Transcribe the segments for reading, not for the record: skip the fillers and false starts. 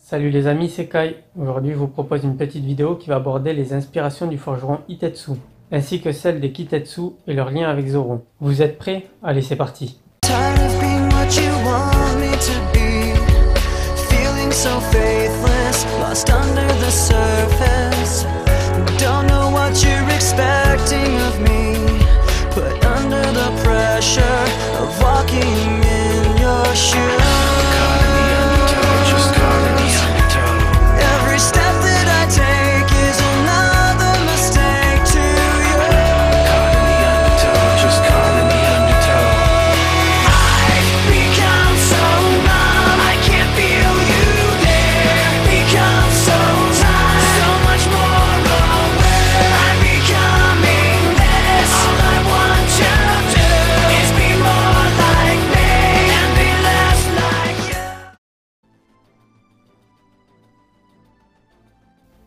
Salut les amis, c'est Kai. Aujourd'hui je vous propose une petite vidéo qui va aborder les inspirations du forgeron Hitetsu, ainsi que celles des Kitetsu et leur lien avec Zoro. Vous êtes prêts? Allez, c'est parti.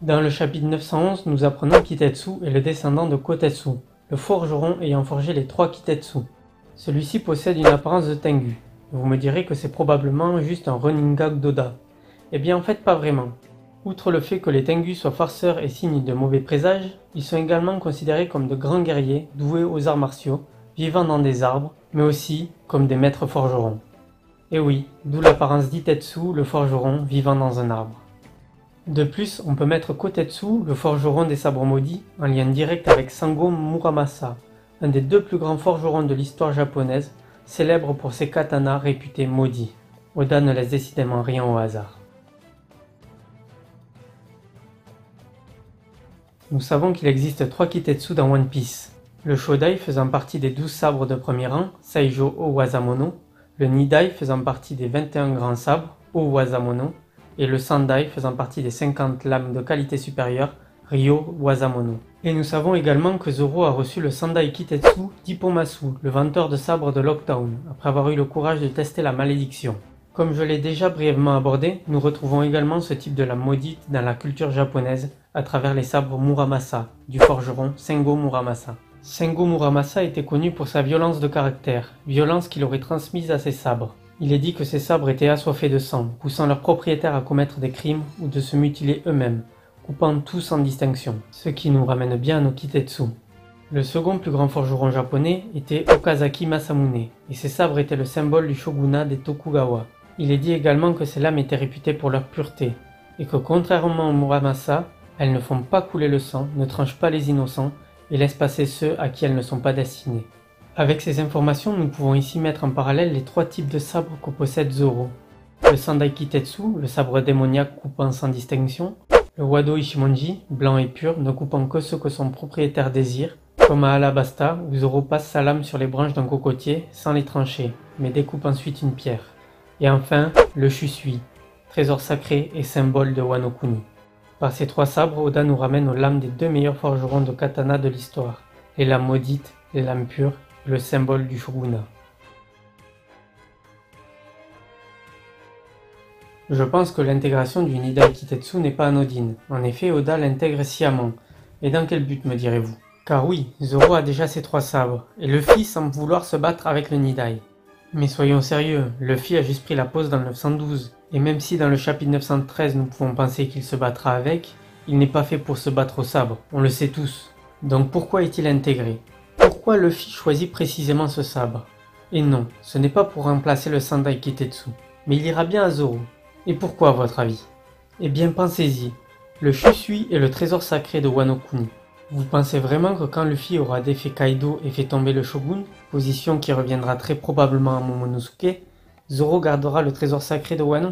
Dans le chapitre 911, nous apprenons qu'Hitetsu est le descendant de Kotetsu, le forgeron ayant forgé les 3 Kitetsu. Celui-ci possède une apparence de Tengu. Vous me direz que c'est probablement juste un running gag d'Oda. Eh bien en fait pas vraiment. Outre le fait que les Tengu soient farceurs et signe de mauvais présages, ils sont également considérés comme de grands guerriers doués aux arts martiaux, vivant dans des arbres, mais aussi comme des maîtres forgerons. Et oui, d'où l'apparence d'Hitetsu, le forgeron vivant dans un arbre. De plus, on peut mettre Kotetsu, le forgeron des sabres maudits, en lien direct avec Sango Muramasa, un des 2 plus grands forgerons de l'histoire japonaise, célèbre pour ses katanas réputés maudits. Oda ne laisse décidément rien au hasard. Nous savons qu'il existe 3 Kitetsu dans One Piece. Le Shodai faisant partie des 12 sabres de premier rang, Saijo Owazamono, le Nidai faisant partie des 21 grands sabres, Owazamono, et le Sandai faisant partie des 50 lames de qualité supérieure, Ryo Wazamono. Et nous savons également que Zoro a reçu le Sandai Kitetsu d'Hippomasu, le venteur de sabre de Lockdown, après avoir eu le courage de tester la malédiction. Comme je l'ai déjà brièvement abordé, nous retrouvons également ce type de lame maudite dans la culture japonaise à travers les sabres Muramasa, du forgeron Sengo Muramasa. Sengo Muramasa était connu pour sa violence de caractère, violence qu'il aurait transmise à ses sabres. Il est dit que ces sabres étaient assoiffés de sang, poussant leurs propriétaires à commettre des crimes ou de se mutiler eux-mêmes, coupant tout sans distinction, ce qui nous ramène bien à nos Kitetsu. Le second plus grand forgeron japonais était Okazaki Masamune, et ses sabres étaient le symbole du shogunat des Tokugawa. Il est dit également que ces lames étaient réputées pour leur pureté, et que contrairement aux Muramasa, elles ne font pas couler le sang, ne tranchent pas les innocents, et laissent passer ceux à qui elles ne sont pas destinées. Avec ces informations, nous pouvons ici mettre en parallèle les 3 types de sabres que possède Zoro. Le Sandai Kitetsu, le sabre démoniaque coupant sans distinction. Le Wado Ishimonji, blanc et pur, ne coupant que ce que son propriétaire désire, comme à Alabasta, où Zoro passe sa lame sur les branches d'un cocotier sans les trancher, mais découpe ensuite une pierre. Et enfin, le Shusui, trésor sacré et symbole de Wano Kuni. Par ces 3 sabres, Oda nous ramène aux lames des 2 meilleurs forgerons de katana de l'histoire, les lames maudites, les lames pures, le symbole du shogunat. Je pense que l'intégration du Nidai Kitetsu n'est pas anodine. En effet, Oda l'intègre sciemment. Et dans quel but, me direz-vous? Car oui, Zoro a déjà ses 3 sabres, et Luffy semble vouloir se battre avec le Nidai. Mais soyons sérieux, Luffy a juste pris la pause dans le 912, et même si dans le chapitre 913 nous pouvons penser qu'il se battra avec, il n'est pas fait pour se battre au sabre, on le sait tous. Donc pourquoi est-il intégré? Pourquoi Luffy choisit précisément ce sabre? Et non, ce n'est pas pour remplacer le Sandai Kitetsu, mais il ira bien à Zoro. Et pourquoi à votre avis? Eh bien pensez-y, le Shusui est le trésor sacré de Wano Kuni. Vous pensez vraiment que quand Luffy aura défait Kaido et fait tomber le Shogun, position qui reviendra très probablement à Momonosuke, Zoro gardera le trésor sacré de Wano?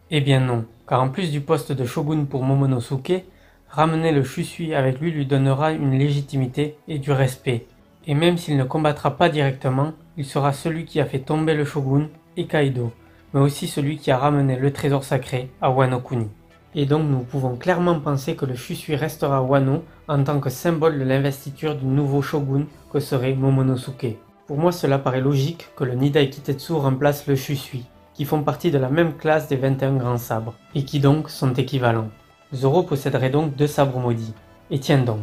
Eh bien non, car en plus du poste de Shogun pour Momonosuke, ramener le Shusui avec lui donnera une légitimité et du respect. Et même s'il ne combattra pas directement, il sera celui qui a fait tomber le Shogun et Kaido, mais aussi celui qui a ramené le trésor sacré à Wano Kuni. Et donc nous pouvons clairement penser que le Shusui restera à Wano en tant que symbole de l'investiture du nouveau Shogun que serait Momonosuke. Pour moi cela paraît logique que le Nidai Kitetsu remplace le Shusui, qui font partie de la même classe des 21 grands sabres, et qui donc sont équivalents. Zoro posséderait donc 2 sabres maudits. Et tiens donc,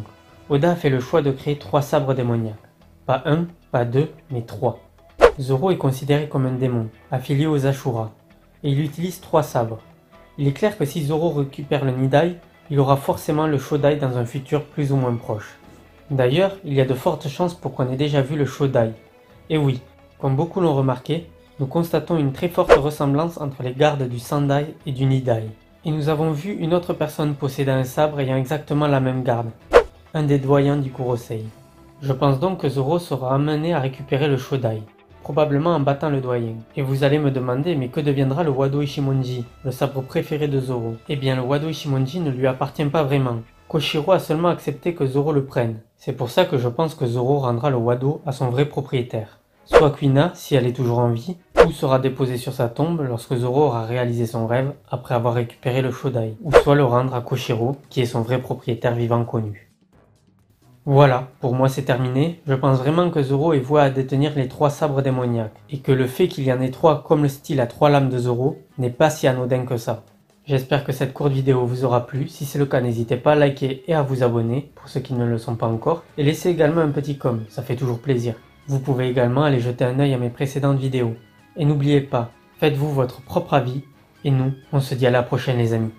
Oda a fait le choix de créer 3 sabres démoniaques. Pas 1, pas 2, mais 3. Zoro est considéré comme un démon, affilié aux Ashura, et il utilise 3 sabres. Il est clair que si Zoro récupère le Nidai, il aura forcément le Shodai dans un futur plus ou moins proche. D'ailleurs, il y a de fortes chances pour qu'on ait déjà vu le Shodai. Et oui, comme beaucoup l'ont remarqué, nous constatons une très forte ressemblance entre les gardes du Sandai et du Nidai. Et nous avons vu une autre personne possédant un sabre ayant exactement la même garde, un des doyens du Kurosei. Je pense donc que Zoro sera amené à récupérer le Shodai, probablement en battant le doyen. Et vous allez me demander, mais que deviendra le Wado Ichimonji, le sabre préféré de Zoro? Eh bien le Wado Ichimonji ne lui appartient pas vraiment. Koshiro a seulement accepté que Zoro le prenne. C'est pour ça que je pense que Zoro rendra le Wado à son vrai propriétaire. Soit Kuina, si elle est toujours en vie, ou sera déposé sur sa tombe lorsque Zoro aura réalisé son rêve après avoir récupéré le Shodai, ou soit le rendre à Koshiro, qui est son vrai propriétaire vivant connu. Voilà, pour moi c'est terminé. Je pense vraiment que Zoro est voué à détenir les 3 sabres démoniaques, et que le fait qu'il y en ait 3 comme le style à 3 lames de Zoro n'est pas si anodin que ça. J'espère que cette courte vidéo vous aura plu. Si c'est le cas, n'hésitez pas à liker et à vous abonner pour ceux qui ne le sont pas encore, et laissez également un petit com, ça fait toujours plaisir. Vous pouvez également aller jeter un œil à mes précédentes vidéos. Et n'oubliez pas, faites-vous votre propre avis, et nous, on se dit à la prochaine les amis.